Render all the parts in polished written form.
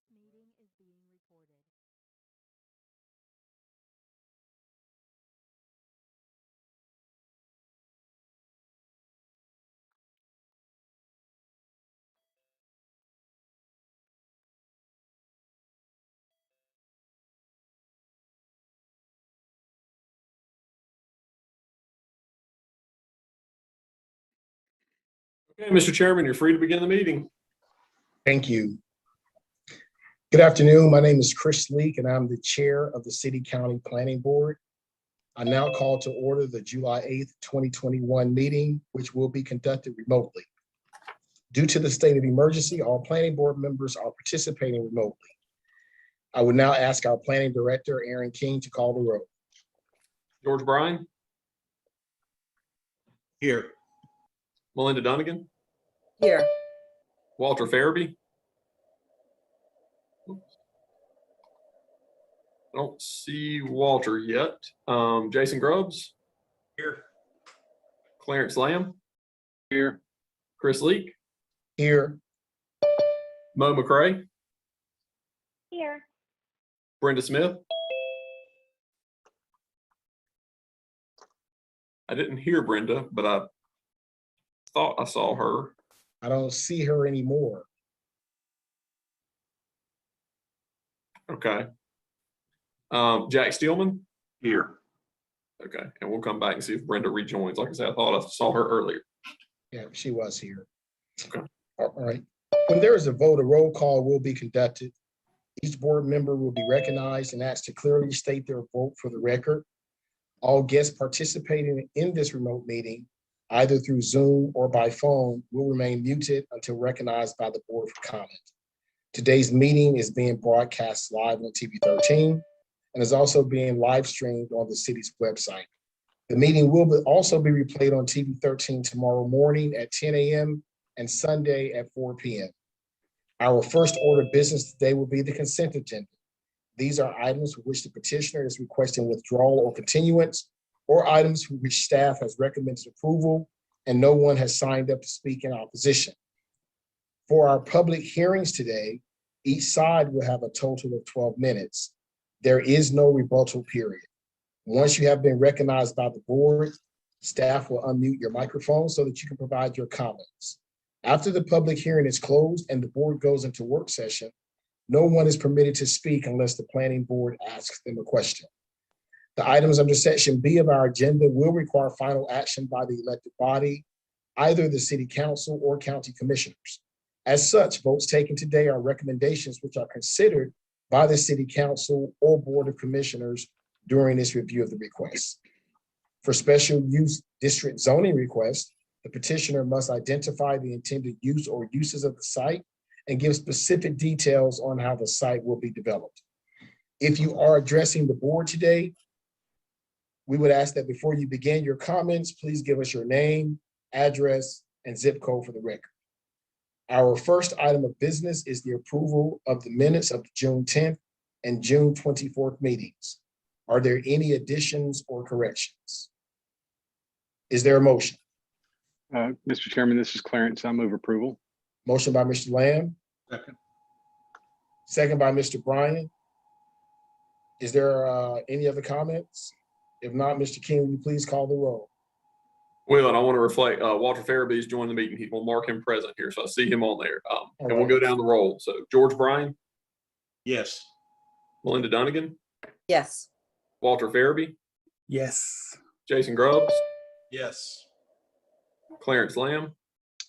This meeting is being recorded. Okay, Mr. Chairman, you're free to begin the meeting. Thank you. Good afternoon. My name is Chris Leak, and I'm the chair of the City County Planning Board. I now call to order the July 8th, 2021 meeting, which will be conducted remotely. Due to the state of emergency, all planning board members are participating remotely. I would now ask our planning director, Aaron King, to call the roll. George Bryan, Here. Melinda Dunnigan, Here. Walter Farabee. I don't see Walter yet. Jason Grubbs. Here. Clarence Lamb. Here. Chris Leak. Here. Mo McCray. Here. Brenda Smith. I didn't hear Brenda, but I thought I saw her. I don't see her anymore. Okay. Jack Steelman. Here. Okay, and we'll come back and see if Brenda rejoins. Like I said, I thought I saw her earlier. Yeah, she was here. Okay. All right. When there is a vote, a roll call will be conducted. Each board member will be recognized and asked to clearly state their vote for the record. All guests participating in this remote meeting, either through Zoom or by phone, will remain muted until recognized by the board for comment. Today's meeting is being broadcast live on TV 13 and is also being live streamed on the city's website. The meeting will also be replayed on TV 13 tomorrow morning at 10 a.m. and Sunday at 4 p.m. Our first order of business today will be the consent agenda. These are items for which the petitioner is requesting withdrawal or continuance, or items for which staff has recommended approval and no one has signed up to speak in opposition. For our public hearings today, each side will have a total of 12 minutes. There is no rebuttal period. Once you have been recognized by the board, staff will unmute your microphone so that you can provide your comments. After the public hearing is closed and the board goes into work session, no one is permitted to speak unless the planning board asks them a question. The items under section B of our agenda will require final action by the elected body, either the city council or county commissioners. As such, votes taken today are recommendations which are considered by the city council or board of commissioners during this review of the request. For special use district zoning requests, the petitioner must identify the intended use or uses of the site and give specific details on how the site will be developed. If you are addressing the board today, we would ask that before you begin your comments, please give us your name, address, and zip code for the record. Our first item of business is the approval of the minutes of the June 10th and June 24th meetings. Are there any additions or corrections? Is there a motion? Mr. Chairman, this is Clarence. I move approval. Motion by Mr. Lamb. Second. Second by Mr. Bryan. Is there any other comments? If not, Mr. King, will you please call the roll? Well, and I want to reflect, Walter Farabee's joined the meeting. He will mark him present here, so I see him on there. And we'll go down the roll. So George Bryan. Yes. Melinda Dunnigan. Yes. Walter Farabee. Yes. Jason Grubbs. Yes. Clarence Lamb.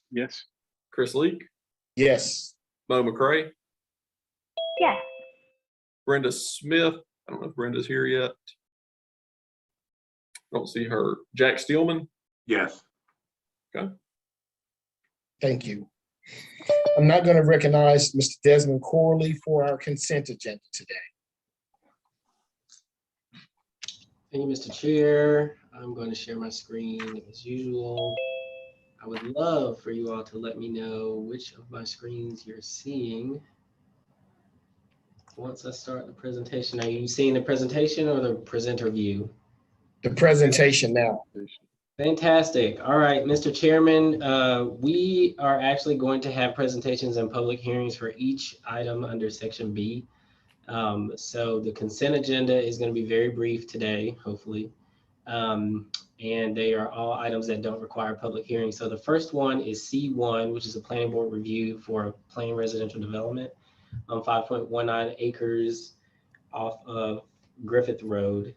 Yes. Chris Leak. Yes. Mo McCray. Yes. Brenda Smith. I don't know if Brenda's here yet. Don't see her. Jack Steelman. Yes. Okay. Thank you. I'm not going to recognize Mr. Desmond Corley for our consent agenda today. Thank you, Mr. Chair. I'm going to share my screen as usual. I would love for you all to let me know which of my screens you're seeing. Once I start the presentation, are you seeing the presentation or the presenter view? The presentation now. Fantastic. All right, Mr. Chairman, we are actually going to have presentations and public hearings for each item under section B. So the consent agenda is going to be very brief today, hopefully. And they are all items that don't require public hearing. So the first one is C1, which is a planning board review for planned residential development on 5.19 acres off of Griffith Road.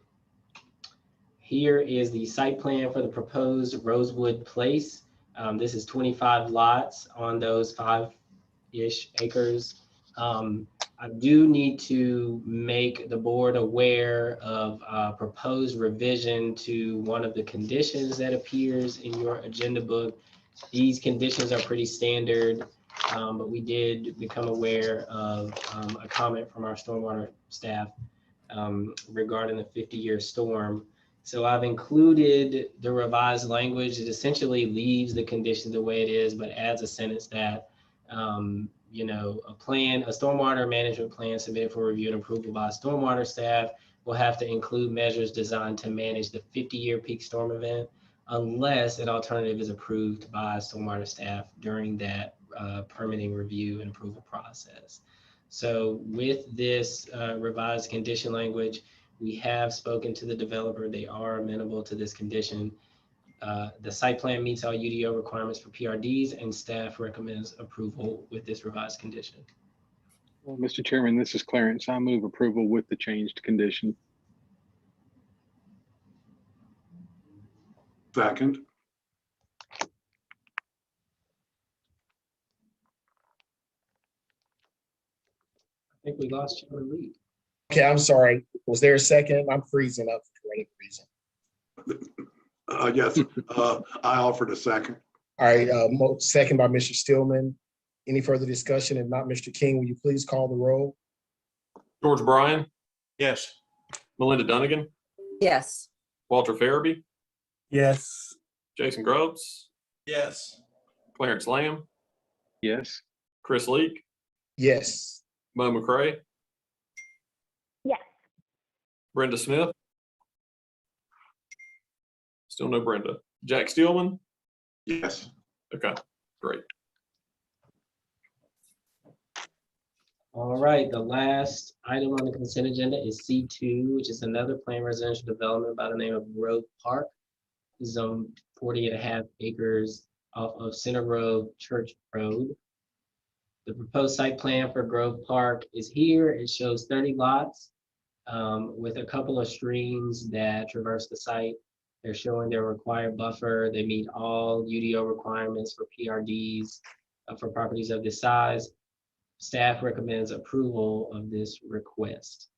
Here is the site plan for the proposed Rosewood Place. This is 25 lots on those 5-ish acres. I do need to make the board aware of a proposed revision to one of the conditions that appears in your agenda book. These conditions are pretty standard, but we did become aware of a comment from our stormwater staff regarding the 50-year storm. So I've included the revised language. It essentially leaves the condition the way it is, but adds a sentence that, you know, a stormwater management plan submitted for review and approval by stormwater staff will have to include measures designed to manage the 50-year peak storm event unless an alternative is approved by stormwater staff during that permitting review and approval process. So with this revised condition language, we have spoken to the developer. They are amenable to this condition. The site plan meets all UDO requirements for PRDs, and staff recommends approval with this revised condition. Well, Mr. Chairman, this is Clarence. I move approval with the changed condition. Second. I think we lost Chairman Reid. Okay, I'm sorry. Was there a second? I'm freezing up for any reason. Yes, I offered a second. All right, second by Mr. Stillman. Any further discussion? If not, Mr. King, will you please call the roll? George Bryan, Yes. Melinda Dunnigan, Yes. Walter Farabee, Yes. Jason Grubbs, Yes. Clarence Lamb, Yes. Chris Leak, Yes. Mo McCray, Yes. Brenda Smith. Still no Brenda. Jack Steelman. Yes. Okay, great. All right, the last item on the consent agenda is C2, which is another planned residential development by the name of Grove Park. Zone 40.5 acres off of Center Grove Church Road. The proposed site plan for Grove Park is here. It shows 30 lots with a couple of streams that traverse the site. They're showing their required buffer. They meet all UDO requirements for PRDs for properties of this size. Staff recommends approval of this request.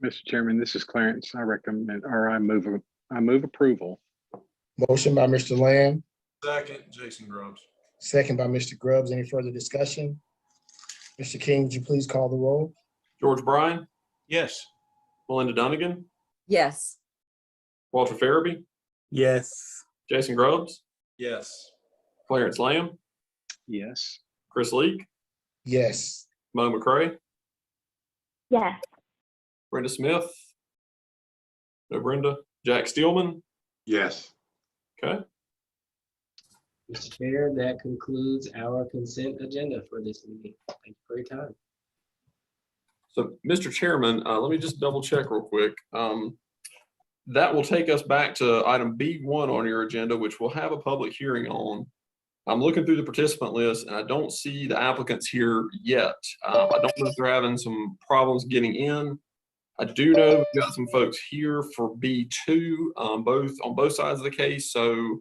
Mr. Chairman, this is Clarence. I recommend, or I move approval. Motion by Mr. Lamb, Second, Jason Grubbs. second by Mr. Grubbs. Any further discussion? Mr. King, would you please call the roll? George Bryan, Yes. Melinda Dunnigan, Yes. Walter Farabee, Yes. Jason Grubbs, Yes. Clarence Lamb, Yes. Chris Leak, Yes. Mo McCray, Yes. Brenda Smith. No Brenda. Jack Steelman. Yes. Okay. Mr. Chair, that concludes our consent agenda for this meeting. Thank you for your time. So, Mr. Chairman, let me just double check real quick. That will take us back to item B1 on your agenda, which we'll have a public hearing on. I'm looking through the participant list and I don't see the applicants here yet. I don't know if they're having some problems getting in. I do know we've got some folks here for B2, on both sides of the case. So,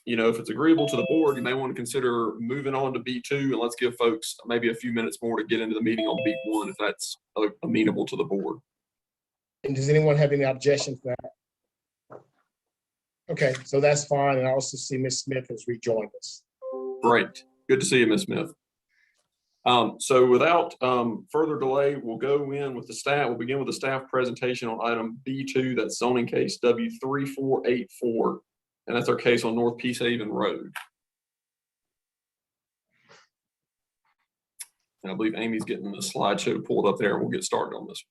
you know, if it's agreeable to the board, you may want to consider moving on to B2, and let's give folks maybe a few minutes more to get into the meeting on B1 if that's amenable to the board. And does anyone have any objection to that? Okay, so that's fine. And I also see Ms. Smith has rejoined us. Great. Good to see you, Ms. Smith. So without further delay, we'll go in with the staff. We'll begin with the staff presentation on item B2, that's zoning case W3484. And that's our case on North Peacehaven Road. And I believe Amy's getting the slideshow pulled up there, and we'll get started on this.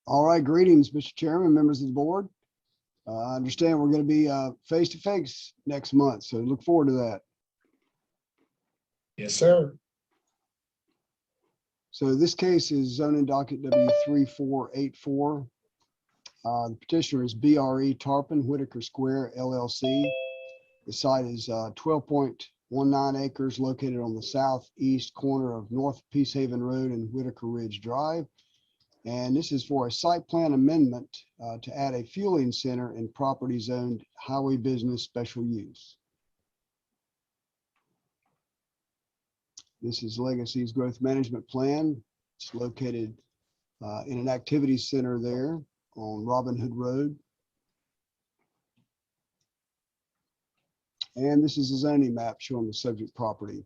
All right, greetings, Mr. Chairman, members of the board. I understand we're going to be face to face next month, so look forward to that. Yes, sir. So this case is zoning docket W3484. The petitioner is BRE Tarpon Whitaker Square LLC. The site is 12.19 acres located on the southeast corner of North Peacehaven Road and Whitaker Ridge Drive. And this is for a site plan amendment to add a fueling center in property zoned highway business special use. This is Legacy's growth management plan. It's located in an activity center there on Robin Hood Road. And this is a zoning map showing the subject property.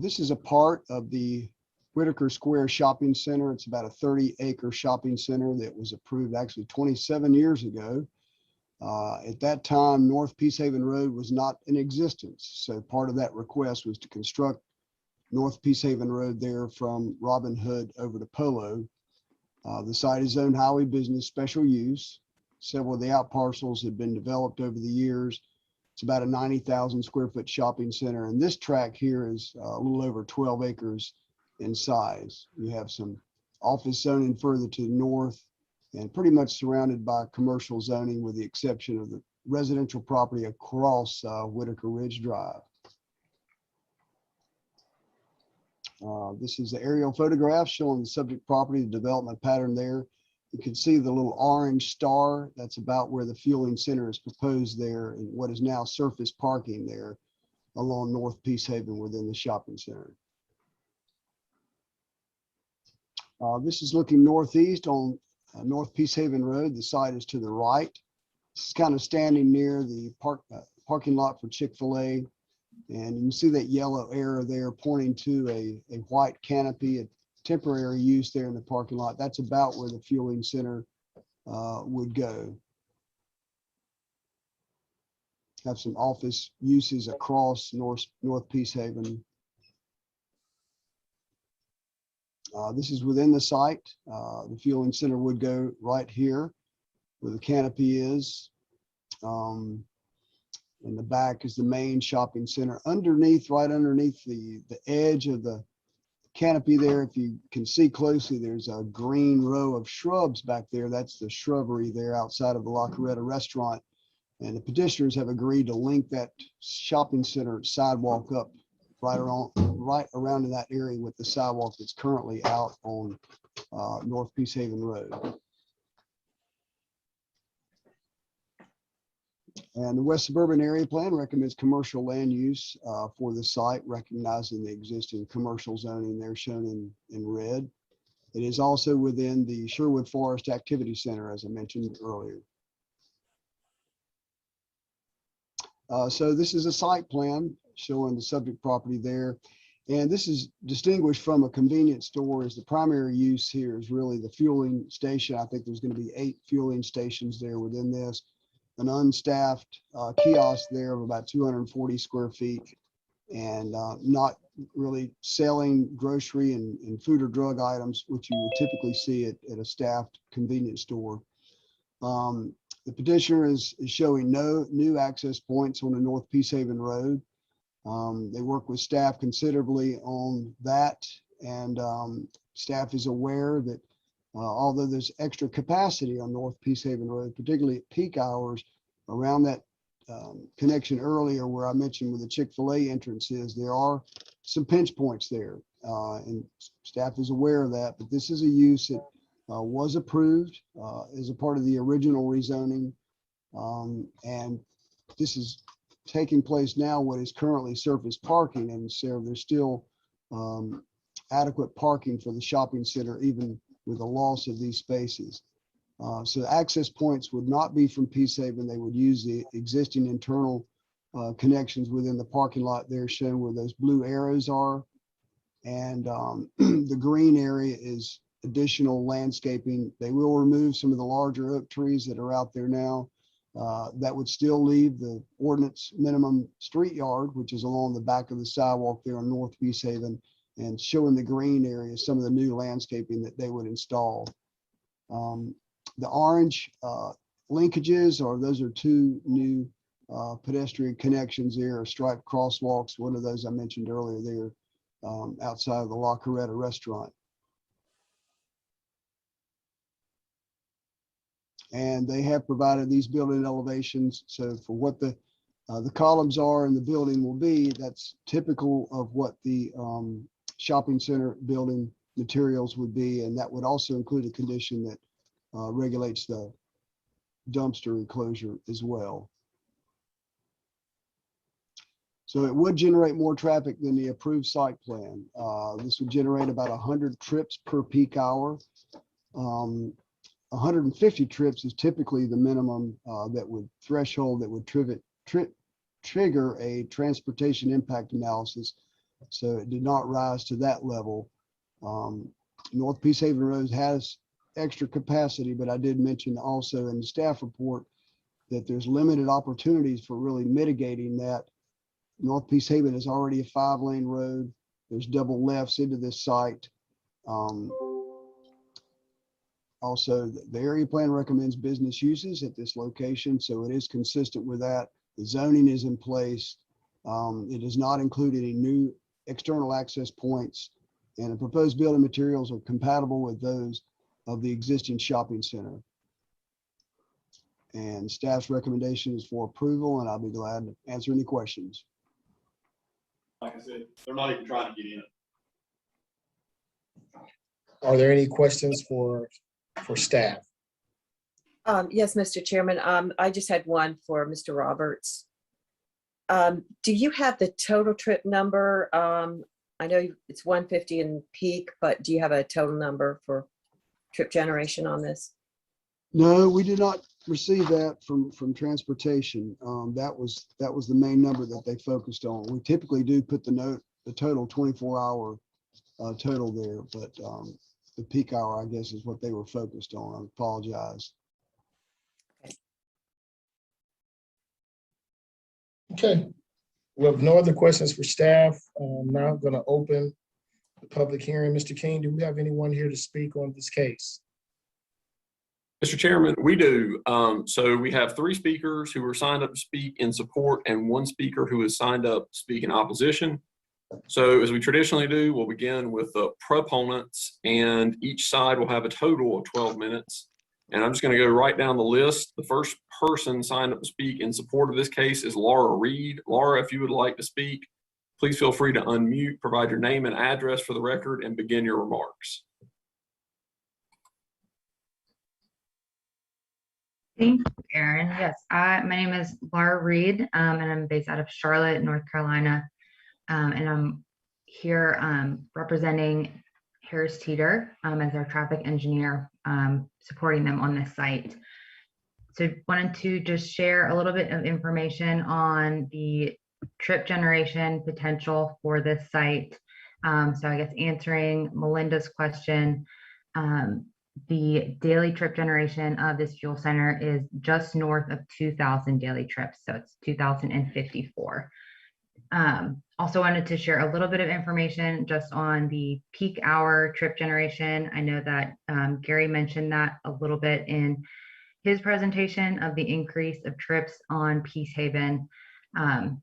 This is a part of the Whitaker Square Shopping Center. It's about a 30-acre shopping center that was approved actually 27 years ago. At that time, North Peacehaven Road was not in existence. So part of that request was to construct North Peacehaven Road there from Robin Hood over to Polo. The site is zoned highway business special use. Several of the out parcels have been developed over the years. It's about a 90,000 square foot shopping center. And this tract here is a little over 12 acres in size. You have some office zoning further to the north and pretty much surrounded by commercial zoning with the exception of the residential property across Whitaker Ridge Drive. This is the aerial photograph showing the subject property, the development pattern there. You can see the little orange star. That's about where the fueling center is proposed there and what is now surface parking there along North Peacehaven within the shopping center. This is looking northeast on North Peacehaven Road. The site is to the right. This is kind of standing near the parking lot for Chick-fil-A. And you can see that yellow arrow there pointing to a white canopy, a temporary use there in the parking lot. That's about where the fueling center would go. Have some office uses across North Peacehaven. This is within the site. The fueling center would go right here where the canopy is. In the back is the main shopping center. Underneath, right underneath the edge of the canopy there, if you can see closely, there's a green row of shrubs back there. That's the shrubbery there outside of the La Coretta restaurant. And the petitioners have agreed to link that shopping center sidewalk up right around in that area with the sidewalk that's currently out on North Peacehaven Road. And the West Suburban Area Plan recommends commercial land use for the site, recognizing the existing commercial zoning there shown in red. It is also within the Sherwood Forest Activity Center, as I mentioned earlier. So this is a site plan showing the subject property there. And this is distinguished from a convenience store as the primary use here is really the fueling station. I think there's going to be 8 fueling stations there within this. An unstaffed kiosk there of about 240 square feet and not really selling grocery and food or drug items, which you would typically see at a staffed convenience store. The petitioner is showing no new access points on the North Peacehaven Road. They work with staff considerably on that, and staff is aware that although there's extra capacity on North Peacehaven Road, particularly at peak hours around that connection earlier where I mentioned where the Chick-fil-A entrance is, there are some pinch points there, and staff is aware of that, but this is a use that was approved as a part of the original rezoning, and this is taking place now what is currently surface parking, and so there's still adequate parking for the shopping center even with the loss of these spaces. So access points would not be from Peacehaven. They would use the existing internal connections within the parking lot there shown where those blue arrows are. And the green area is additional landscaping. They will remove some of the larger oak trees that are out there now. That would still leave the ordinance minimum street yard, which is along the back of the sidewalk there on North Peacehaven, and showing the green area, some of the new landscaping that they would install. The orange linkages, or those are two new pedestrian connections there, striped crosswalks. One of those I mentioned earlier there outside of the La Coretta restaurant. And they have provided these building elevations. So for what the columns are and the building will be, that's typical of what the shopping center building materials would be. And that would also include a condition that regulates the dumpster enclosure as well. So it would generate more traffic than the approved site plan. This would generate about 100 trips per peak hour. 150 trips is typically the minimum threshold that would trigger a transportation impact analysis. So it did not rise to that level. North Peace Haven Road has extra capacity, but I did mention also in the staff report that there's limited opportunities for really mitigating that. North Peace Haven is already a 5-lane road. There's double lefts into this site. Also, the area plan recommends business uses at this location, so it is consistent with that. The zoning is in place. It does not include any new external access points, and the proposed building materials are compatible with those of the existing shopping center. And staff's recommendation is for approval, and I'll be glad to answer any questions. Like I said, they're not even trying to get in. Are there any questions for staff? Yes, Mr. Chairman. I just had one for Mr. Roberts. Do you have the total trip number? I know it's 150 in peak, but do you have a total number for trip generation on this? No, we did not receive that from transportation. That was the main number that they focused on. We typically do put the total 24-hour total there, but the peak hour, I guess, is what they were focused on. I apologize. Okay. We have no other questions for staff. I'm now going to open the public hearing. Mr. King, do we have anyone here to speak on this case? Mr. Chairman, we do. So we have 3 speakers who are signed up to speak in support and 1 speaker who is signed up to speak in opposition. So as we traditionally do, we'll begin with the proponents, and each side will have a total of 12 minutes. And I'm just going to go right down the list. The first person signed up to speak in support of this case is Laura Reid. Laura, if you would like to speak, please feel free to unmute, provide your name and address for the record, and begin your remarks. Thanks, Aaron. Yes, my name is Laura Reid, and I'm based out of Charlotte, North Carolina. And I'm here representing Harris Teeter as our traffic engineer, supporting them on this site. So wanted to just share a little bit of information on the trip generation potential for this site. So I guess answering Melinda's question, the daily trip generation of this fuel center is just north of 2,000 daily trips. So it's 2,054. Also wanted to share a little bit of information just on the peak hour trip generation. I know that Gary mentioned that a little bit in his presentation of the increase of trips on Peace Haven.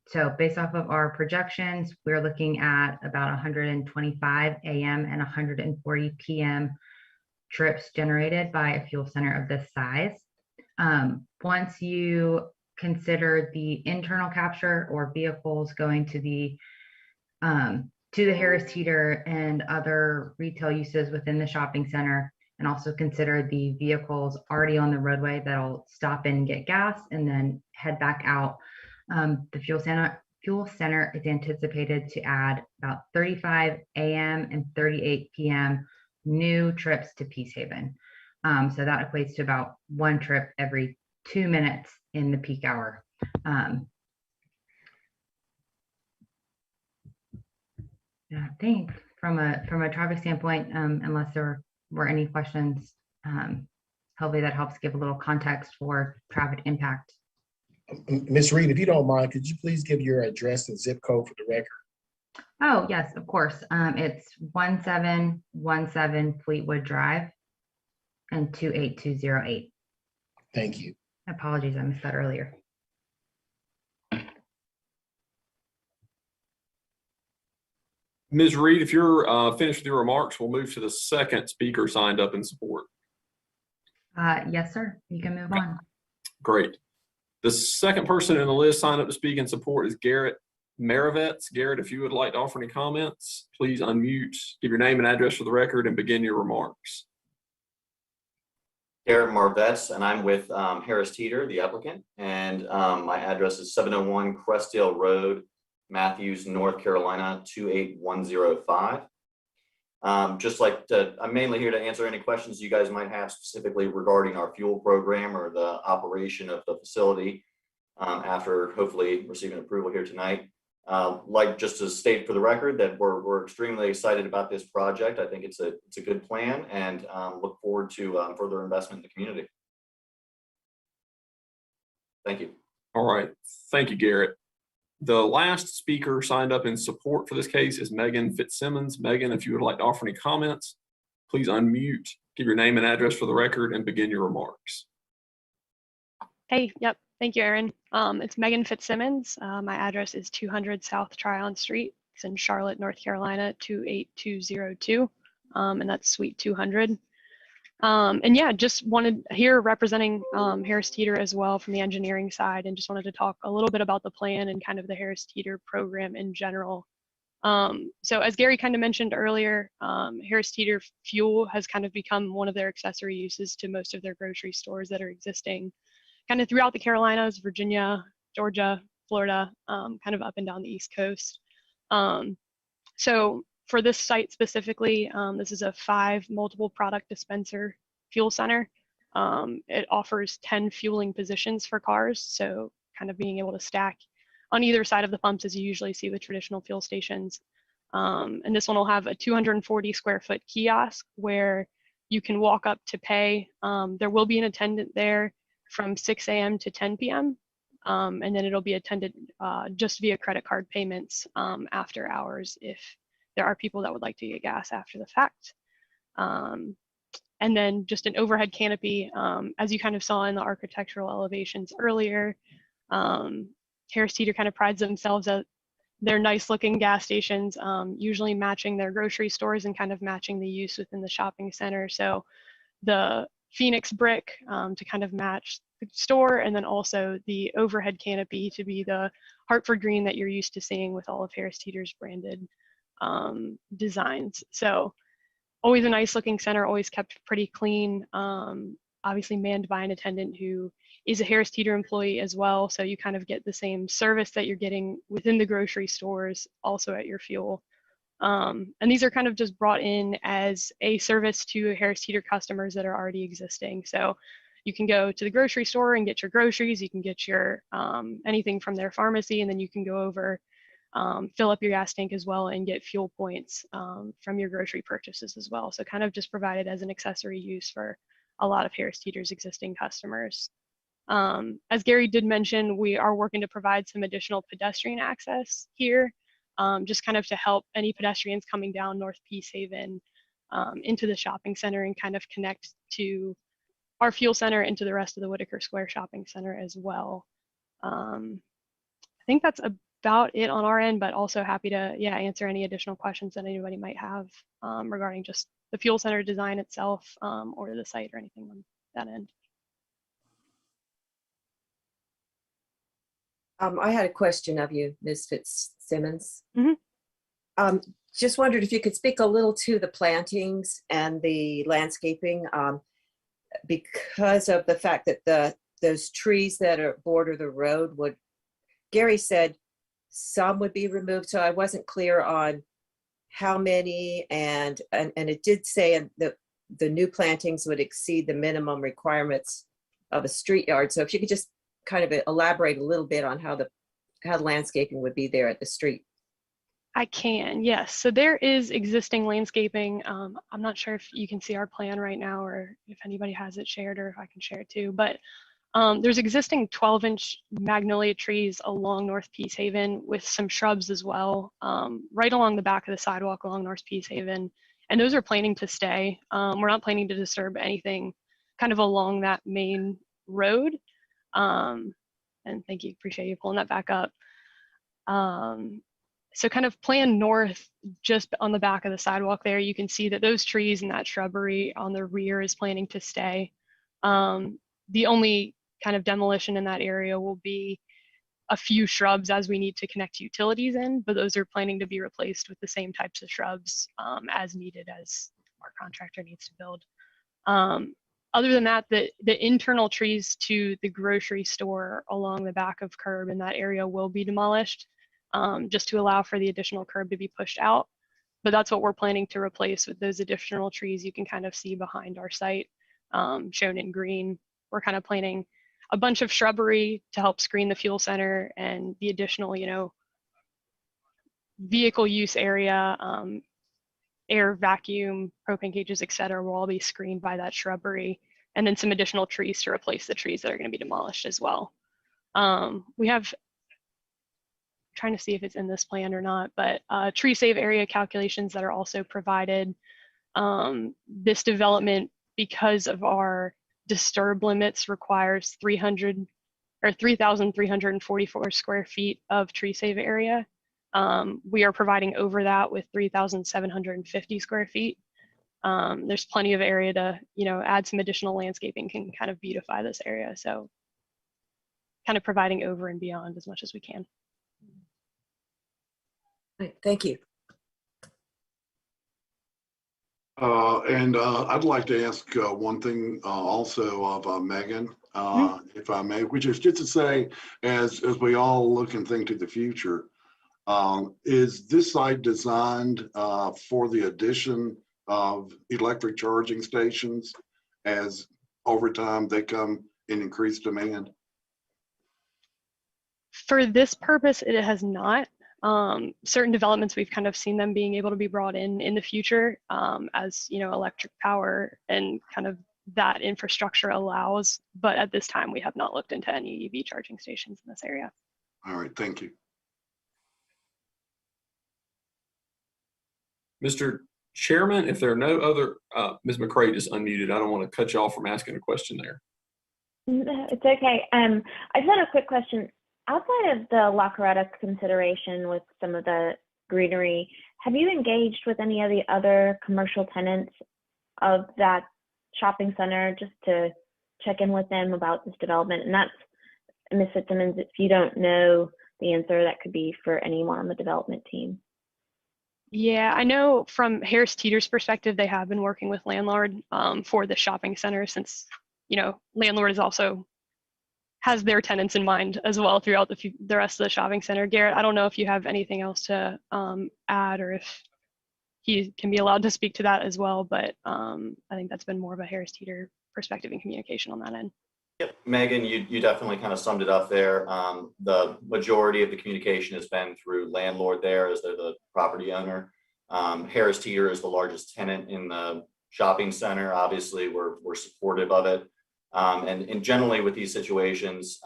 So based off of our projections, we're looking at about 125 a.m. and 140 p.m. trips generated by a fuel center of this size. Once you consider the internal capture or vehicles going to the Harris Teeter and other retail uses within the shopping center, and also consider the vehicles already on the roadway that'll stop in and get gas and then head back out, the fuel center is anticipated to add about 35 a.m. and 38 p.m. new trips to Peace Haven. So that equates to about 1 trip every 2 minutes in the peak hour. I think from a traffic standpoint, unless there were any questions, hopefully that helps give a little context for traffic impact. Ms. Reid, if you don't mind, could you please give your address and zip code for the record? Oh, yes, of course. It's 1717 Fleetwood Drive. and 28208. Thank you. Apologies, I missed that earlier. Ms. Reid, if you're finished with your remarks, we'll move to the second speaker signed up in support. Yes, sir. You can move on. Great. The second person in the list signed up to speak in support is Garrett Maravetz. Garrett, if you would like to offer any comments, please unmute, give your name and address for the record, and begin your remarks. Garrett Maravetz, and I'm with Harris Teeter, the applicant, and my address is 701 Crestdale Road, Matthews, North Carolina, 28105. I'm mainly here to answer any questions you guys might have specifically regarding our fuel program or the operation of the facility after hopefully receiving approval here tonight. Just to state for the record that we're extremely excited about this project. I think it's a good plan, and look forward to further investment in the community. Thank you. All right. Thank you, Garrett. The last speaker signed up in support for this case is Megan.Fitzsimmons. Megan, if you would like to offer any comments, please unmute, give your name and address for the record, and begin your remarks. Hey, yep. Thank you, Aaron. It's Megan.Fitzsimmons. My address is 200 South Tryon Street. It's in Charlotte, North Carolina, 28202. And that's Suite 200. And yeah, just wanted here representing Harris Teeter as well from the engineering side, and just wanted to talk a little bit about the plan and kind of the Harris Teeter program in general. So as Gary kind of mentioned earlier, Harris Teeter fuel has kind of become one of their accessory uses to most of their grocery stores that are existing kind of throughout the Carolinas, Virginia, Georgia, Florida, kind of up and down the East Coast. So for this site specifically, this is a 5 multiple product dispenser fuel center. It offers 10 fueling positions for cars, so kind of being able to stack on either side of the pumps as you usually see with traditional fuel stations. And this one will have a 240 square foot kiosk where you can walk up to pay. There will be an attendant there from 6 a.m. to 10 p.m. And then it'll be attended just via credit card payments after hours if there are people that would like to get gas after the fact. And then just an overhead canopy, as you kind of saw in the architectural elevations earlier. Harris Teeter kind of prides themselves at their nice looking gas stations, usually matching their grocery stores and kind of matching the use within the shopping center. So the Phoenix brick to kind of match the store, and then also the overhead canopy to be the Hartford green that you're used to seeing with all of Harris Teeter's branded designs. So always a nice looking center, always kept pretty clean, obviously manned by an attendant who is a Harris Teeter employee as well. So you kind of get the same service that you're getting within the grocery stores, also at your fuel. And these are kind of just brought in as a service to Harris Teeter customers that are already existing. So you can go to the grocery store and get your groceries, you can get your anything from their pharmacy, and then you can go over, fill up your gas tank as well and get fuel points from your grocery purchases as well. So kind of just provided as an accessory use for a lot of Harris Teeter's existing customers. As Gary did mention, we are working to provide some additional pedestrian access here, just kind of to help any pedestrians coming down North Peace Haven into the shopping center and kind of connect to our fuel center into the rest of the Whitaker Square shopping center as well. I think that's about it on our end, but also happy to answer any additional questions that anybody might have regarding just the fuel center design itself or the site or anything on that end. I had a question of you, Ms. Fitzsimmons. Mm-hmm. Just wondered if you could speak a little to the plantings and the landscaping, because of the fact that those trees that border the road Gary said some would be removed, so I wasn't clear on how many, and it did say that the new plantings would exceed the minimum requirements of a street yard. So if you could just kind of elaborate a little bit on how the landscaping would be there at the street. I can, yes. So there is existing landscaping. I'm not sure if you can see our plan right now or if anybody has it shared or if I can share it too, but there's existing 12-inch magnolia trees along North Peace Haven with some shrubs as well, right along the back of the sidewalk along North Peace Haven And those are planning to stay. We're not planning to disturb anything kind of along that main road. And thank you, appreciate you pulling that back up. So kind of plan north, just on the back of the sidewalk there, you can see that those trees and that shrubbery on the rear is planning to stay. The only kind of demolition in that area will be a few shrubs as we need to connect utilities in, but those are planning to be replaced with the same types of shrubs as needed as our contractor needs to build. Other than that, the internal trees to the grocery store along the back of curb in that area will be demolished, just to allow for the additional curb to be pushed out. But that's what we're planning to replace with those additional trees you can kind of see behind our site, shown in green. We're kind of planning a bunch of shrubbery to help screen the fuel center, and the additional, you know, vehicle use area, air vacuum, propane cages, et cetera, will all be screened by that shrubbery, and then some additional trees to replace the trees that are going to be demolished as well. We have, trying to see if it's in this plan or not, but tree save area calculations that are also provided. This development, because of our disturb limits, requires 3,344 square feet of tree save area. We are providing over that with 3,750 square feet. There's plenty of area to, you know, add some additional landscaping can kind of beautify this area. So kind of providing over and beyond as much as we can. Right, thank you. I'd like to ask one thing also of Megan, if I may, which is just to say, as we all look and think to the future, is this site designed for the addition of electric charging stations as over time they come in increased demand? For this purpose, it has not. Certain developments, we've kind of seen them being able to be brought in the future, as, you know, electric power and kind of that infrastructure allows. But at this time, we have not looked into any EV charging stations in this area. All right, thank you. Mr. Chairman, if there are no other, Ms. McCray is unmuted. I don't want to cut you off from asking a question there. It's okay. I just had a quick question. Outside of the La Coretta consideration with some of the greenery, have you engaged with any of the other commercial tenants of that shopping center just to check in with them about this development? And that's, Ms. Fitzsimmons, if you don't know the answer, that could be for anyone on the development team. Yeah, I know from Harris Teeter's perspective, they have been working with landlord for the shopping center, since, you know, landlord is also has their tenants in mind as well throughout the rest of the shopping center. Garrett, I don't know if you have anything else to add, or if he can be allowed to speak to that as well, but I think that's been more of a Harris Teeter perspective and communication on that end. Yep, Megan, you definitely kind of summed it up there. The majority of the communication has been through landlord there, as they're the property owner. Harris Teeter is the largest tenant in the shopping center. Obviously, we're supportive of it. And generally with these situations,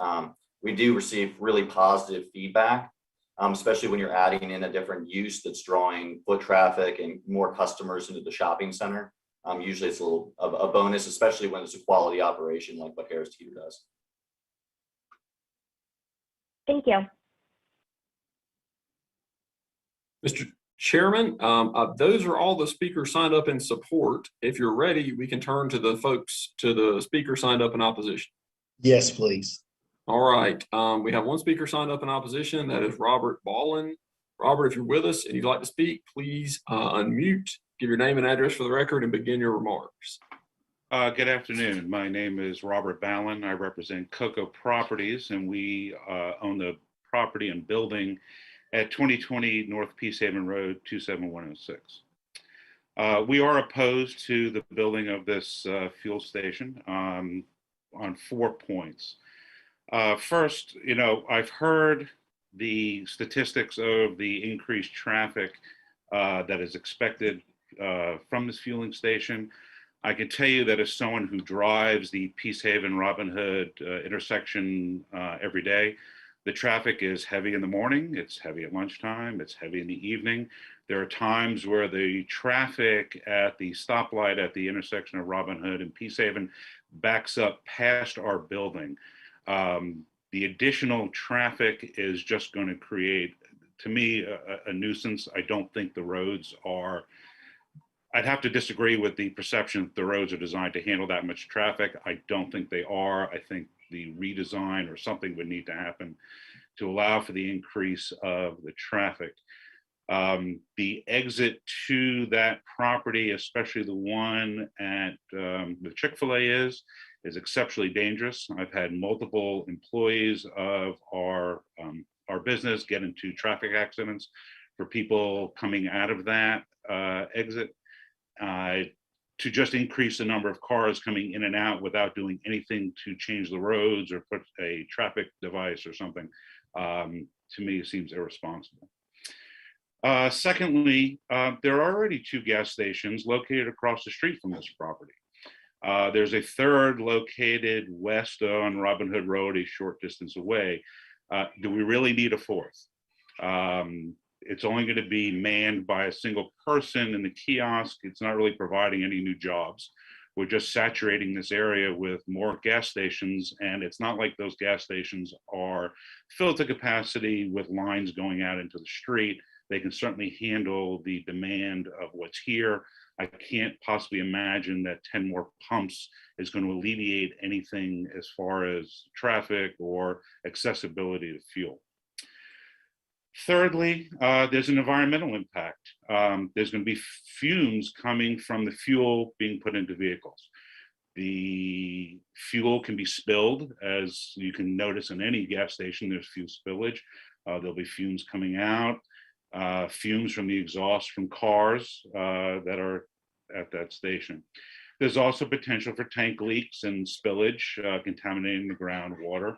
we do receive really positive feedback, especially when you're adding in a different use that's drawing foot traffic and more customers into the shopping center. Usually it's a little a bonus, especially when it's a quality operation like what Harris Teeter does. Thank you. Mr. Chairman, those are all the speakers signed up in support. If you're ready, we can turn to the speaker signed up in opposition. Yes, please. All right, we have one speaker signed up in opposition. That is Robert Balin. Robert, if you're with us and you'd like to speak, please unmute, give your name and address for the record, and begin your remarks. Good afternoon. My name is Robert Balin. I represent Cocoa Properties, and we own the property and building at 2020 North Peacehaven Road, 27106. We are opposed to the building of this fuel station on 4 points. First, you know, I've heard the statistics of the increased traffic that is expected from this fueling station. I can tell you that as someone who drives the Peacehaven Robin Hood intersection every day, The traffic is heavy in the morning, it's heavy at lunchtime, it's heavy in the evening. There are times where the traffic at the stoplight at the intersection of Robin Hood and Peacehaven backs up past our building. The additional traffic is just going to create, to me, a nuisance. I don't think the roads are, I'd have to disagree with the perception that the roads are designed to handle that much traffic. I don't think they are. I think the redesign or something would need to happen to allow for the increase of the traffic. The exit to that property, especially the one at the Chick-fil-A is exceptionally dangerous. I've had multiple employees of our business get into traffic accidents for people coming out of that exit. To just increase the number of cars coming in and out without doing anything to change the roads or put a traffic device or something, to me, seems irresponsible. Secondly, there are already 2 gas stations located across the street from this property. There's a third located west on Robin Hood Road, a short distance away. Do we really need a fourth? It's only going to be manned by a single person in the kiosk. It's not really providing any new jobs. We're just saturating this area with more gas stations, and it's not like those gas stations are filled to capacity with lines going out into the street. They can certainly handle the demand of what's here. I can't possibly imagine that 10 more pumps is going to alleviate anything as far as traffic or accessibility to fuel. Thirdly, there's an environmental impact. There's going to be fumes coming from the fuel being put into vehicles. The fuel can be spilled, as you can notice in any gas station, there's fuel spillage. There'll be fumes coming out, fumes from the exhaust from cars that are at that station. There's also potential for tank leaks and spillage, contaminating the groundwater.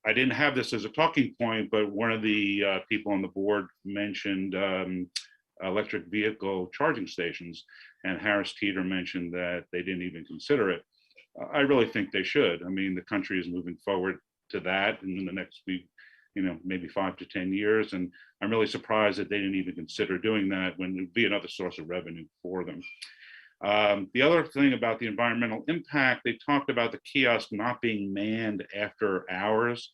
I didn't have this as a talking point, but one of the people on the board mentioned electric vehicle charging stations, and Harris Teeter mentioned that they didn't even consider it. I really think they should. I mean, the country is moving forward to that in the next week, maybe 5 to 10 years. And I'm really surprised that they didn't even consider doing that when it would be another source of revenue for them. The other thing about the environmental impact, they talked about the kiosk not being manned after hours.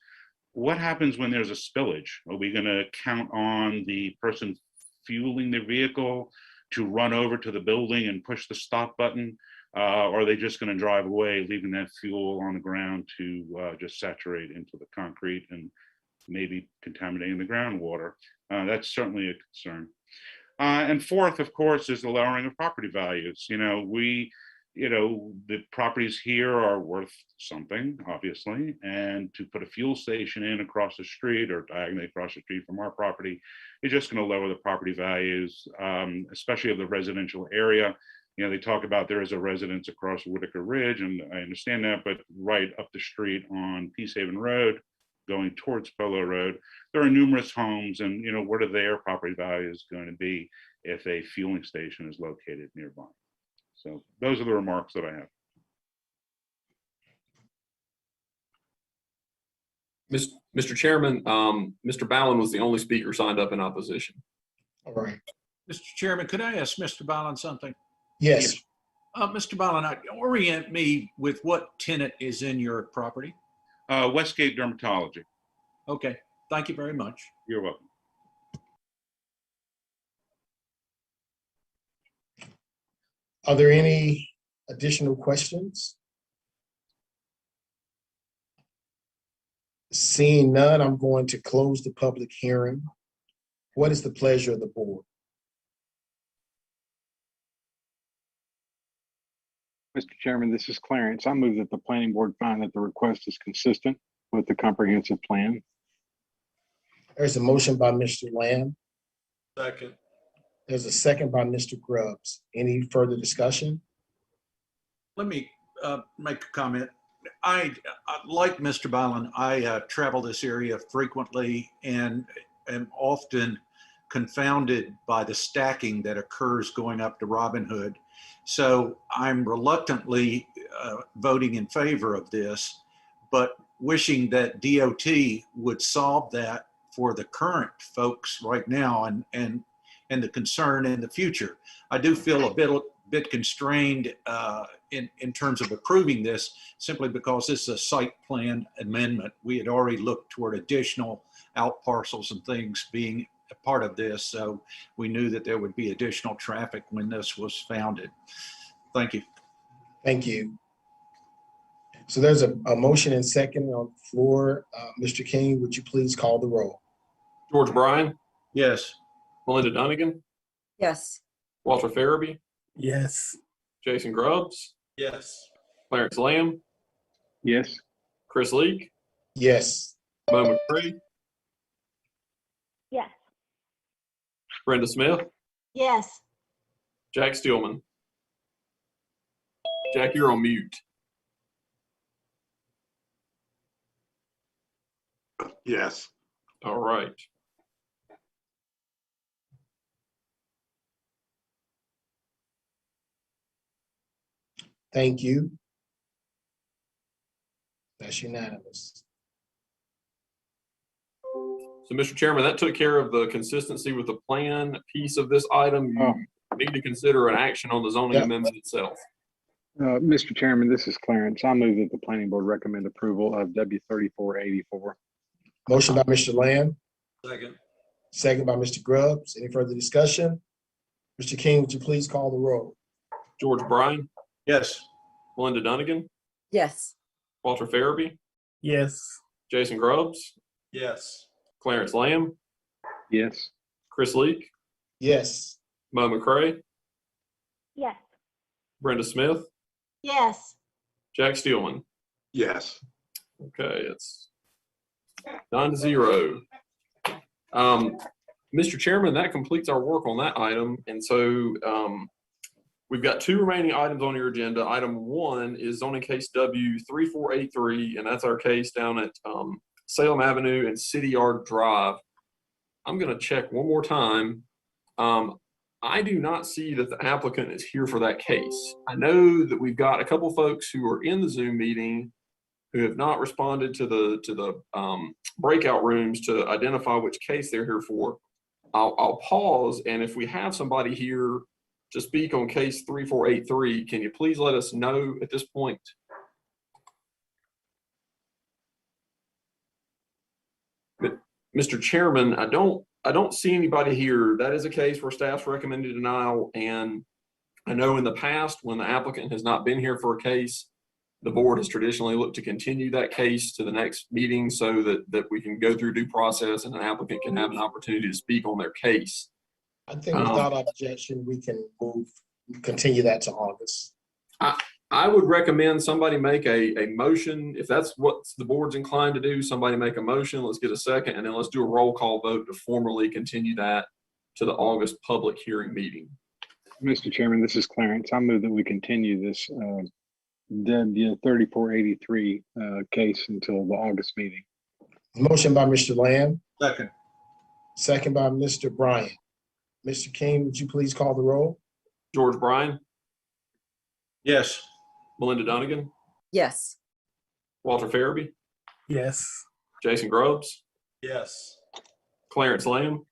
What happens when there's a spillage? Are we going to count on the person fueling the vehicle to run over to the building and push the stop button? Or are they just going to drive away, leaving that fuel on the ground to just saturate into the concrete and maybe contaminating the groundwater? That's certainly a concern. And fourth, of course, is the lowering of property values. The properties here are worth something, obviously, and to put a fuel station in across the street or diagonally across the street from our property is just going to lower the property values, especially of the residential area. They talk about there is a residence across Whitaker Ridge, and I understand that, but right up the street on Peacehaven Road, going towards Polo Road, there are numerous homes, and what are their property values going to be if a fueling station is located nearby? So those are the remarks that I have. Mr. Chairman, Mr. Balin was the only speaker signed up in opposition. All right. Mr. Chairman, could I ask Mr. Balin something? Yes. Mr. Balin, orient me with what tenant is in your property. Westgate Dermatology. Okay, thank you very much. You're welcome. Are there any additional questions? Seeing none, I'm going to close the public hearing. What is the pleasure of the board? Mr. Chairman, this is Clarence. I move that the planning board find that the request is consistent with the comprehensive plan. There's a motion by Mr. Lamb. Second. There's a second by Mr. Grubbs. Any further discussion? Let me make a comment. I like Mr. Balin, I travel this area frequently and am often confounded by the stacking that occurs going up to Robin Hood. So I'm reluctantly voting in favor of this, but wishing that DOT would solve that for the current folks right now and the concern in the future. I do feel a bit constrained in terms of approving this simply because this is a site plan amendment. We had already looked toward additional out parcels and things being a part of this, so we knew that there would be additional traffic when this was founded. Thank you. Thank you. So there's a motion and second on the floor. Mr. King, would you please call the roll? George Bryan, Yes. Melinda Dunnigan, Yes. Walter Farabee, Yes. Jason Grubbs, Yes. Clarence Lamb, Yes. Chris Leak, Yes. Mo McCray, Yes. Brenda Smith, Yes. Jack Steelman. Jack, you're on mute. Yes. All right. Thank you. That's unanimous. So, Mr. Chairman, that took care of the consistency with the plan piece of this item. You need to consider an action on the zoning amendment itself. Mr. Chairman, this is Clarence. I move that the planning board recommend approval of W3484. Motion by Mr. Lamb, Second. second by Mr. Grubbs. Any further discussion? Mr. King, would you please call the roll? George Bryan, Yes. Melinda Dunnigan, Yes. Walter Farabee, Yes. Jason Grubbs, Yes. Clarence Lamb, Yes. Chris Leak, Yes. Mo McCray, Yes. Brenda Smith, Yes. Jack Steelman. Yes. Okay, it's 9-0. Mr. Chairman, that completes our work on that item. And so we've got two remaining items on your agenda. Item 1 is zoning case W3483, and that's our case down at Salem Avenue and City Yard Drive. I'm going to check one more time. I do not see that the applicant is here for that case. I know that we've got a couple folks who are in the Zoom meeting who have not responded to the breakout rooms to identify which case they're here for. I'll pause, and if we have somebody here to speak on case 3483, can you please let us know at this point? Mr. Chairman, I don't see anybody here. That is a case where staff's recommended denial, and I know in the past when the applicant has not been here for a case, the board has traditionally looked to continue that case to the next meeting so that we can go through due process and an applicant can have an opportunity to speak on their case. I think without objection, we can continue that to August. I would recommend somebody make a motion. If that's what the board's inclined to do, somebody make a motion. Let's get a second, and then let's do a roll call vote to formally continue that to the August public hearing meeting. Mr. Chairman, this is Clarence. I move that we continue this W3483 case until the August meeting. Motion by Mr. Lamb, Second. second by Mr. Bryan. Mr. King, would you please call the roll? George Bryan, Yes. Melinda Dunnigan, Yes. Walter Farabee, Yes. Jason Grubbs, Yes. Clarence Lamb,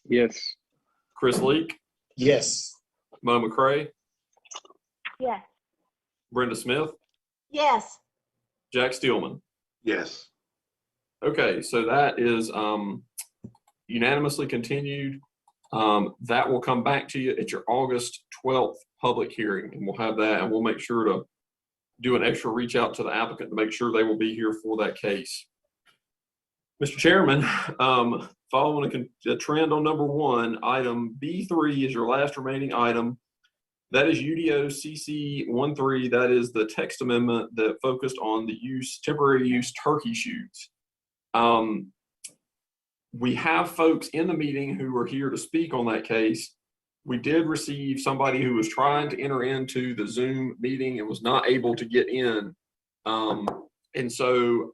Yes. Chris Leak, Yes. Mo McCray, Yes. Brenda Smith, Yes. Jack Steelman. Yes. Okay, so that is unanimously continued. That will come back to you at your August 12th public hearing, and we'll have that, and we'll make sure to do an extra reach out to the applicant to make sure they will be here for that case. Mr. Chairman, following a trend on number 1, item B3 is your last remaining item. That is UDO CC 13. That is the text amendment that focused on the temporary use turkey shoots. We have folks in the meeting who are here to speak on that case. We did receive somebody who was trying to enter into the Zoom meeting and was not able to get in. And so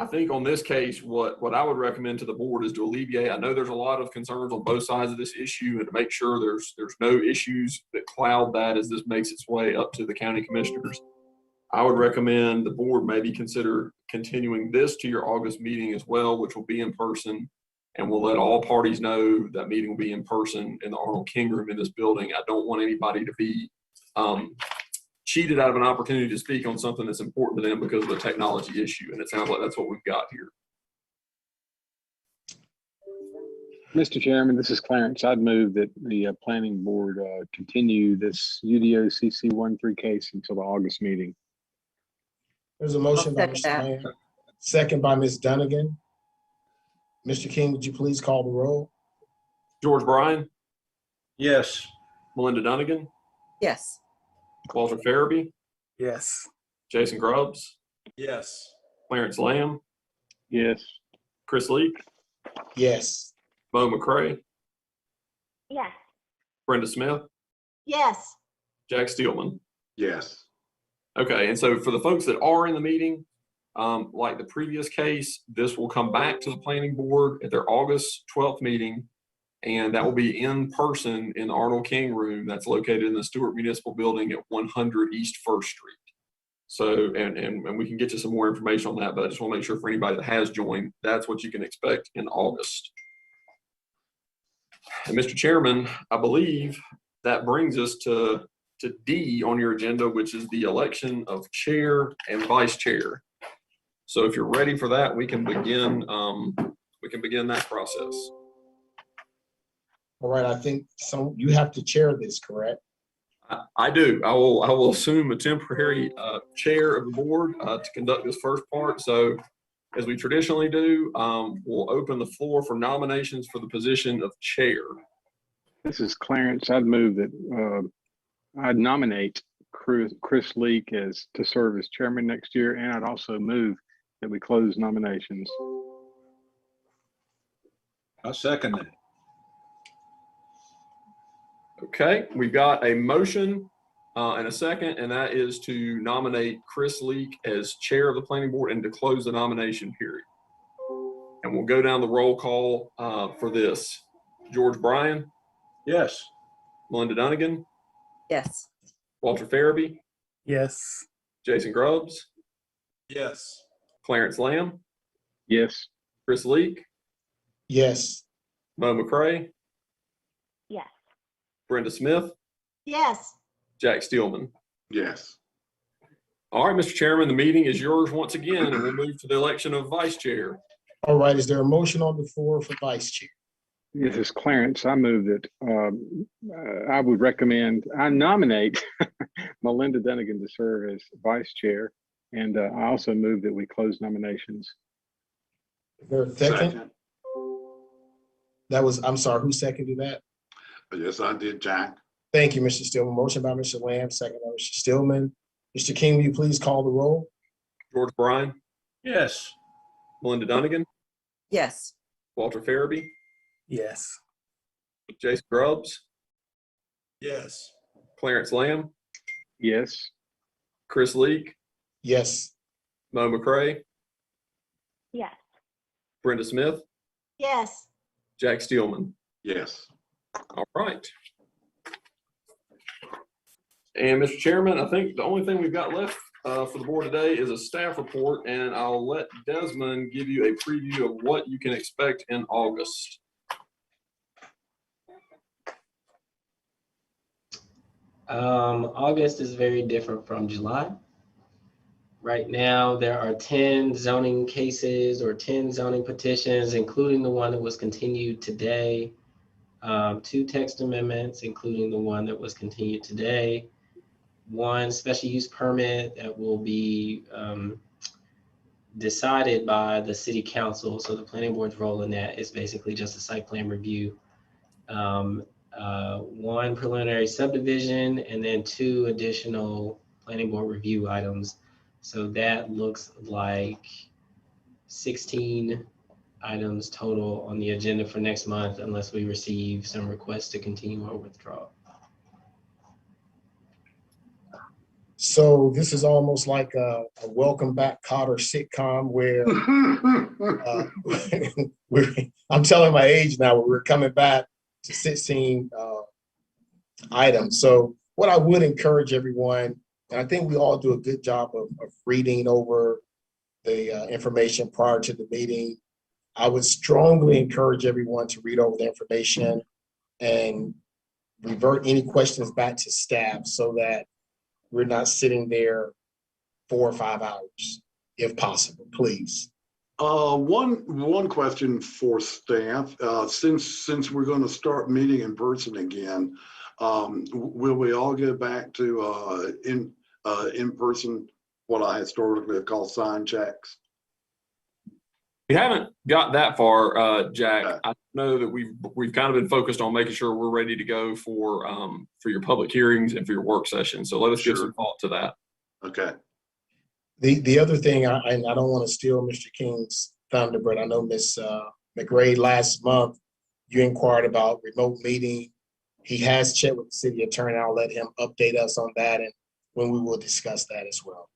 I think on this case, what I would recommend to the board is to alleviate. I know there's a lot of concerns on both sides of this issue, and to make sure there's no issues that cloud that as this makes its way up to the county commissioners. I would recommend the board maybe consider continuing this to your August meeting as well, which will be in person. And we'll let all parties know that meeting will be in person in the Arnold King Room in this building. I don't want anybody to be cheated out of an opportunity to speak on something that's important to them because of a technology issue. And it sounds like that's what we've got here. Mr. Chairman, this is Clarence. I'd move that the planning board continue this UDO-CC 13 case until the August meeting. There's a motion by second Mr. that. Lamb, second by Ms. Dunnigan. Mr. King, would you please call the roll? George Bryan, Yes. Melinda Dunnigan, Yes. Walter Farabee, Yes. Jason Grubbs, Yes. Clarence Lamb, Yes. Chris Leak, Yes. Bo McCray, Yes. Brenda Smith, Yes. Jack Steelman. Yes. Okay, and so for the folks that are in the meeting, like the previous case, this will come back to the planning board at their August 12th meeting, and that will be in person in the Arnold King Room that's located in the Stewart Municipal Building at 100 East First Street. So, and we can get you some more information on that, but I just want to make sure for anybody that has joined, that's what you can expect in August. And Mr. Chairman, I believe that brings us to D on your agenda, which is the election of chair and vice chair. So if you're ready for that, we can begin that process. All right, I think you have to chair this, correct? I do. I will assume a temporary chair of the board to conduct this first part. So as we traditionally do, we'll open the floor for nominations for the position of chair. This is Clarence. I'd move that I'd nominate Chris Leak to serve as chairman next year, and I'd also move that we close nominations. I second that. Okay, we've got a motion and a second, and that is to nominate Chris Leak as chair of the planning board and to close the nomination period. And we'll go down the roll call for this. George Bryan, Yes. Melinda Dunnigan, Yes. Walter Farabee, Yes. Jason Grubbs, Yes. Clarence Lamb, Yes. Chris Leak, Yes. Bo McCray, Yes. Brenda Smith, Yes. Jack Steelman. Yes. All right, Mr. Chairman, the meeting is yours once again, and we'll move to the election of vice chair. All right, is there a motion on the floor for vice chair? This is Clarence. I move that I nominate Melinda Dunnigan to serve as vice chair. And I also move that we close nominations. Is there a second? I'm sorry, who seconded that? Yes, I did, Jack. Thank you, Mr. Stillman. Motion by Mr. Lamb, second by Mr. Stillman. Mr. King, will you please call the roll? George Bryan, Yes. Melinda Dunnigan, Yes. Walter Farabee, Yes. Jason Grubbs, Yes. Clarence Lamb, Yes. Chris Leak, Yes. Mo McCray, Yes. Brenda Smith, Yes. Jack Steelman. Yes. All right. And Mr. Chairman, I think the only thing we've got left for the board today is a staff report, and I'll let Desmond give you a preview of what you can expect in August. August is very different from July. Right now, there are 10 zoning cases or 10 zoning petitions, including the one that was continued today. 2 text amendments, including the one that was continued today. 1 special use permit that will be decided by the city council. So the planning board's role in that is basically just a site plan review. 1 preliminary subdivision, and then 2 additional planning board review items. So that looks like 16 items total on the agenda for next month, unless we receive some requests to continue or withdraw. So this is almost like a Welcome Back Kotter sitcom where I'm telling my age now, where we're coming back to 16 items. So what I would encourage everyone, and I think we all do a good job of reading over the information prior to the meeting. I would strongly encourage everyone to read over the information and revert any questions back to staff so that we're not sitting there 4 or 5 hours, if possible, please. One question for staff. Since we're going to start meeting in person again, will we all go back to in person, what I historically have called sign checks? We haven't got that far, Jack. I know that we've kind of been focused on making sure we're ready to go for your public hearings and for your work session. So let us give some thought to that. Okay. The other thing, I don't want to steal Mr. King's thunder, but I know Ms. McRae, last month, you inquired about remote meeting. He has checked with the city attorney. I'll let him update us on that and when we will discuss that as well.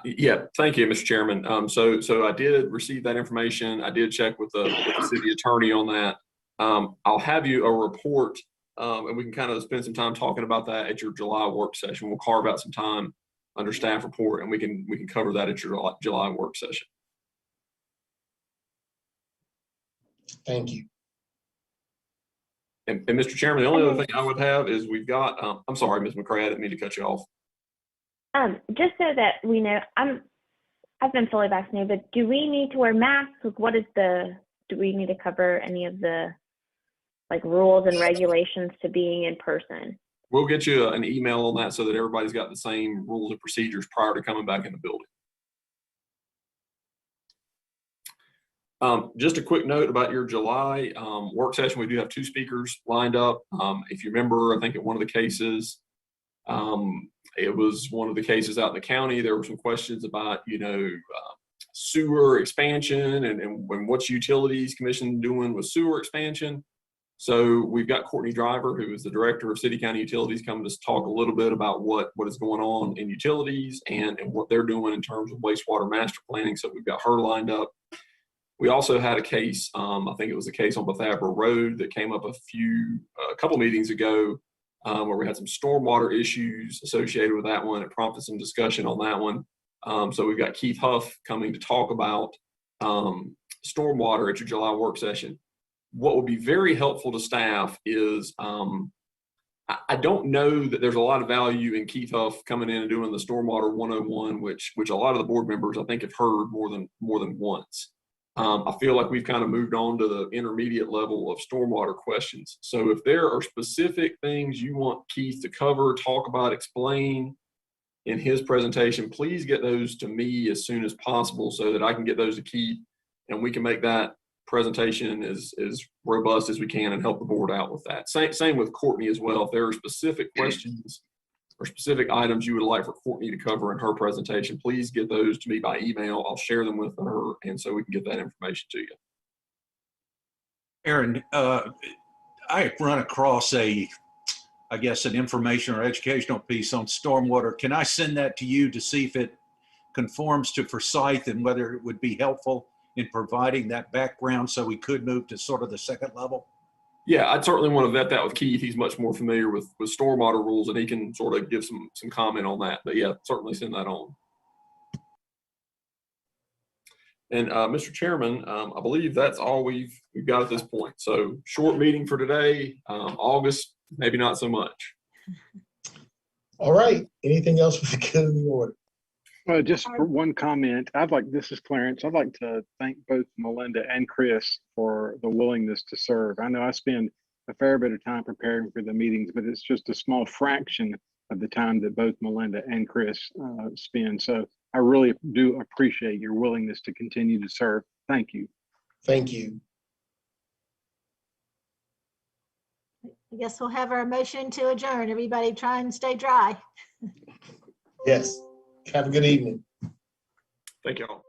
Yeah, thank you, Mr. Chairman. So I did receive that information. I did check with the city attorney on that. I'll have you a report, and we can kind of spend some time talking about that at your July work session. We'll carve out some time under staff report, and we can cover that at your July work session. Thank you. And Mr. Chairman, the only other thing I would have is we've got. I'm sorry, Ms. McRae, I didn't mean to cut you off. Just so that we know, I've been fully vaccinated, but do we need to wear masks? Do we need to cover any of the rules and regulations to being in person? We'll get you an email on that so that everybody's got the same rules and procedures prior to coming back in the building. Just a quick note about your July work session. We do have 2 speakers lined up. If you remember, I think in one of the cases, it was one of the cases out in the county. There were some questions about, sewer expansion and what's utilities commission doing with sewer expansion. So we've got Courtney Driver, who is the director of City County Utilities, coming to talk a little bit about what is going on in utilities and what they're doing in terms of wastewater master planning. So we've got her lined up. We also had a case, I think it was a case on Bethesda Road that came up a couple meetings ago, where we had some stormwater issues associated with that one. It prompted some discussion on that one. So we've got Keith Huff coming to talk about stormwater at your July work session. What would be very helpful to staff is, I don't know that there's a lot of value in Keith Huff coming in and doing the stormwater 101, which a lot of the board members I think have heard more than once. I feel like we've kind of moved on to the intermediate level of stormwater questions. So if there are specific things you want Keith to cover, talk about, explain in his presentation, please get those to me as soon as possible so that I can get those to Keith and we can make that presentation as robust as we can and help the board out with that. Same with Courtney as well. If there are specific questions or specific items you would like for Courtney to cover in her presentation, please get those to me by email. I'll share them with her, and so we can get that information to you. Aaron, I run across I guess an information or educational piece on stormwater. Can I send that to you to see if it conforms to Forsyth and whether it would be helpful in providing that background so we could move to sort of the second level? Yeah, I'd certainly want to vet that with Keith. He's much more familiar with stormwater rules, and he can sort of give some comment on that. But yeah, certainly send that on. And Mr. Chairman, I believe that's all we've got at this point. So short meeting for today. August, maybe not so much. All right. Anything else for the good of the order? Just for one comment, this is Clarence. I'd like to thank both Melinda and Chris for the willingness to serve. I know I spend a fair bit of time preparing for the meetings, but it's just a small fraction of the time that both Melinda and Chris spend. So I really do appreciate your willingness to continue to serve. Thank you. Thank you. I guess we'll have our motion to adjourn. Everybody try and stay dry. Yes. Have a good evening. Thank you all.